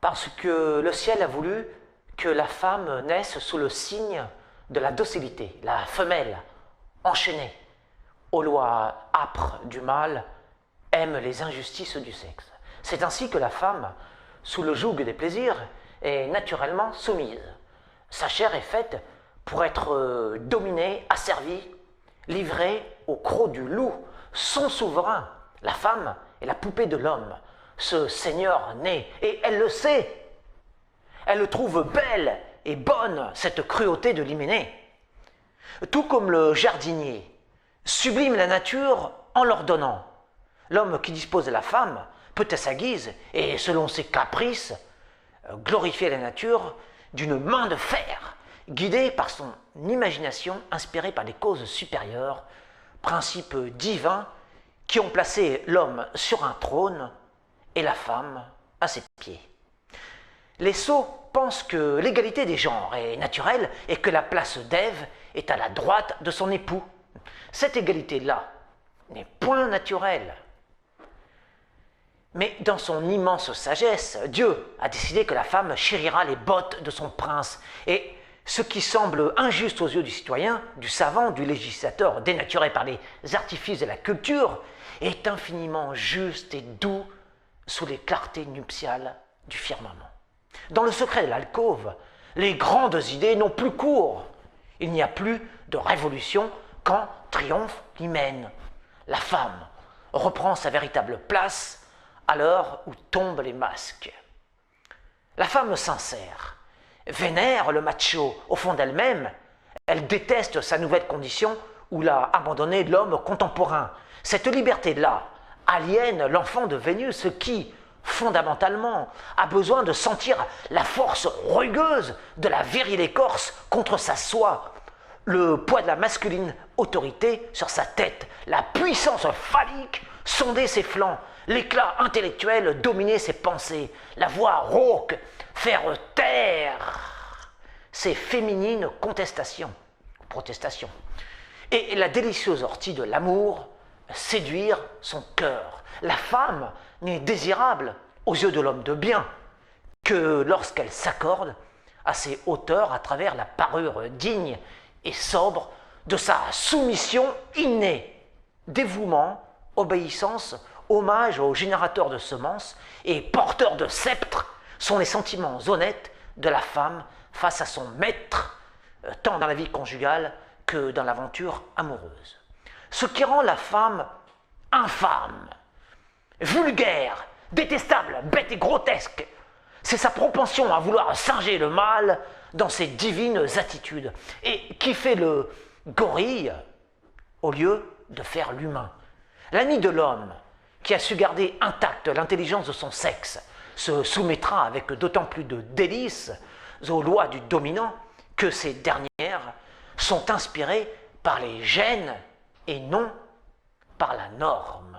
Parce que le ciel a voulu que la femme naisse sous le signe de la docilité, la femelle, enchaînée aux lois âpres du mal, aime les injustices du sexe. C'est ainsi que la femme, sous le joug des plaisirs, est naturellement soumise. Sa chair est faite pour être dominée, asservie, livrée au croc du loup, son souverain. La femme est la poupée de l'homme, ce seigneur né, et elle le sait. Elle le trouve belle et bonne, cette cruauté de l'hyménée. Tout comme le jardinier sublime la nature en l'ordonnant, l'homme qui dispose de la femme peut à sa guise et selon ses caprices glorifier la nature d'une main de fer, guidée par son imagination inspirée par des causes supérieures, principes divins qui ont placé l'homme sur un trône et la femme à ses pieds. Les sots pensent que l'égalité des genres est naturelle et que la place d'Ève est à la droite de son époux. Cette égalité-là n'est point naturelle. Mais dans son immense sagesse, Dieu a décidé que la femme chérira les bottes de son prince. Et ce qui semble injuste aux yeux du citoyen, du savant, du législateur, dénaturé par les artifices de la culture, est infiniment juste et doux sous les clartés nuptiales du firmament. Dans le secret de l'alcôve, les grandes idées n'ont plus cours. Il n'y a plus de révolution quand triomphe l'hymen. La femme reprend sa véritable place à l'heure où tombent les masques. La femme sincère vénère le macho au fond d'elle-même. Elle déteste sa nouvelle condition où l'a abandonné l'homme contemporain. Cette liberté-là aliène l'enfant de Vénus qui, fondamentalement, a besoin de sentir la force rugueuse de la virile écorce contre sa soie, le poids de la masculine autorité sur sa tête, la puissance phallique sonder ses flancs, l'éclat intellectuel dominer ses pensées, la voix rauque faire taire ses féminines protestations, et la délicieuse ortie de l'amour séduire son cœur. La femme n'est désirable aux yeux de l'homme de bien que lorsqu'elle s'accorde à ses hauteurs à travers la parure digne et sobre de sa soumission innée, dévouement, obéissance, hommage au générateur de semences et porteur de sceptre sont les sentiments honnêtes de la femme face à son maître, tant dans la vie conjugale que dans l'aventure amoureuse. Ce qui rend la femme infâme, vulgaire, détestable, bête et grotesque, c'est sa propension à vouloir singer le mal dans ses divines attitudes et qui fait le gorille au lieu de faire l'humain. L'ami de l'homme, qui a su garder intacte l'intelligence de son sexe, se soumettra avec d'autant plus de délices aux lois du dominant que ces dernières sont inspirées par les gènes et non par la norme.